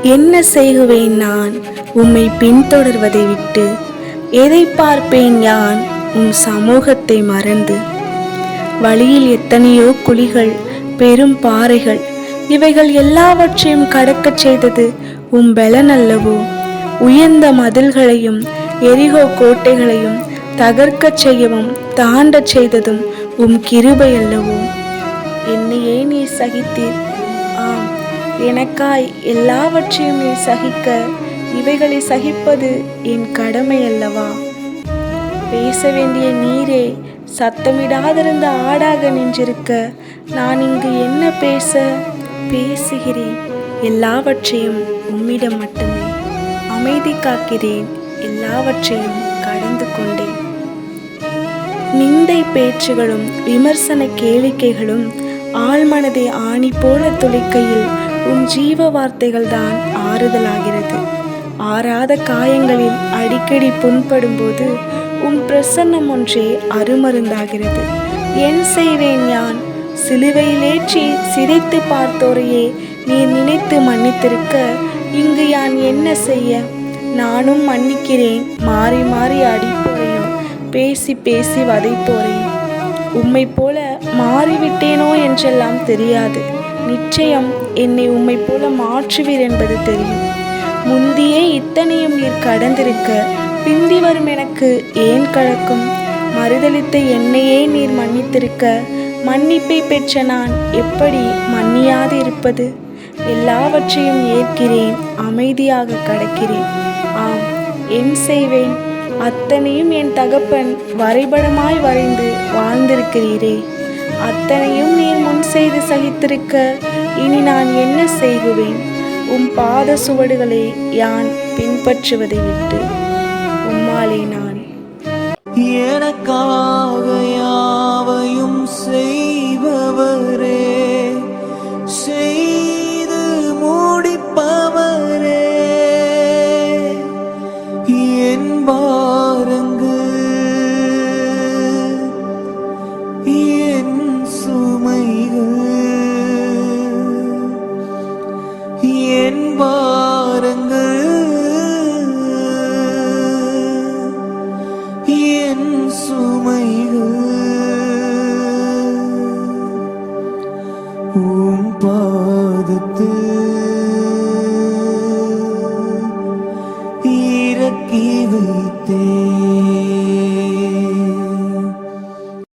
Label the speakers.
Speaker 1: என்ன செய்குவேன் நான் உம்மை பின்தொடர்வதை விட்டு? எதை பார்ப்பேன் யான் உம் சமூகத்தை மறந்து? வழியில் எத்தனையோ குழிகள், பெரும் பாறைகள், இவைகள் எல்லாவற்றையும் கடக்கச் செய்தது உம் பெலன் அல்லவோ? உயர்ந்த மதில்களையும் எரிகோ கோட்டைகளையும் தகர்க்கச் செய்யவும் தாண்டச் செய்ததும் உம் கிருபை அல்லவோ? என்னையே நீ சகித்தீர். ஆம், எனக்காய் எல்லாவற்றையும் நீ சகிக்க, இவைகளை சகிப்பது என் கடமை அல்லவா? பேச வேண்டிய நீரே சத்தமிடாதிருந்த ஆடாக நின்றிருக்க, நான் இங்கு என்ன பேசுகிறேன்? எல்லாவற்றையும் உம்மிடம் மட்டுமே அமைதி காக்கிறேன், எல்லாவற்றையும் கடந்து கொண்டேன். நிந்தை பேச்சுகளும் விமர்சன கேளிக்கைகளும் ஆழ்மனதை ஆணி போல துளைக்கையில் உம் ஜீவ வார்த்தைகள் தான் ஆறுதலாகிறது. ஆறாத காயங்களில் அடிக்கடி புண்படும் போது உம் பிரசன்னம் ஒன்றே அருமருந்தாகிறது. என் செய்வேன் யான்? சிலுவையிலேற்றி சிதைத்து பார்த்தோரையே நீர் நினைத்து மன்னித்திருக்க, இங்கு யான் என்ன செய்ய? நானும் மன்னிக்கிறேன், மாறி மாறி அடிப்போரையும் பேசி பேசி வதைப்போரையும். உம்மை போல மாறிவிட்டேனோ என்றெல்லாம் தெரியாது. நிச்சயம் என்னை உம்மை போல மாற்றுவீர் என்பது தெரியும். முந்தியே இத்தனையும் நீர் கடந்திருக்க, பிந்தி வரும் எனக்கு ஏன் கலக்கம்? மறுதலித்த என்னையே நீர் மன்னித்திருக்க, மன்னிப்பை பெற்ற நான் எப்படி மன்னியாது இருப்பது? எல்லாவற்றையும் ஏற்கிறேன், அமைதியாக கடக்கிறேன். ஆம், என் செய்வேன்? அத்தனையும் என் தகப்பன் வரைபடமாய் வரைந்து வாழ்ந்திருக்கிறீரே. அத்தனையும் நீர் முன் செய்து சகித்திருக்க, இனி நான் என்ன செய்குவேன்? உம் பாத சுவடுகளை யான் பின்பற்றுவதை விட்டு உம்மாலே நான்
Speaker 2: எனக்காக யாவையும் செய்பவரே, செய்து முடிப்பவரே, என் பாரங்கள் என் சுமைகள், என் பாரங்கள் என் சுமைகள் உம் பாதத்தில் இறக்கி வைத்தேன்.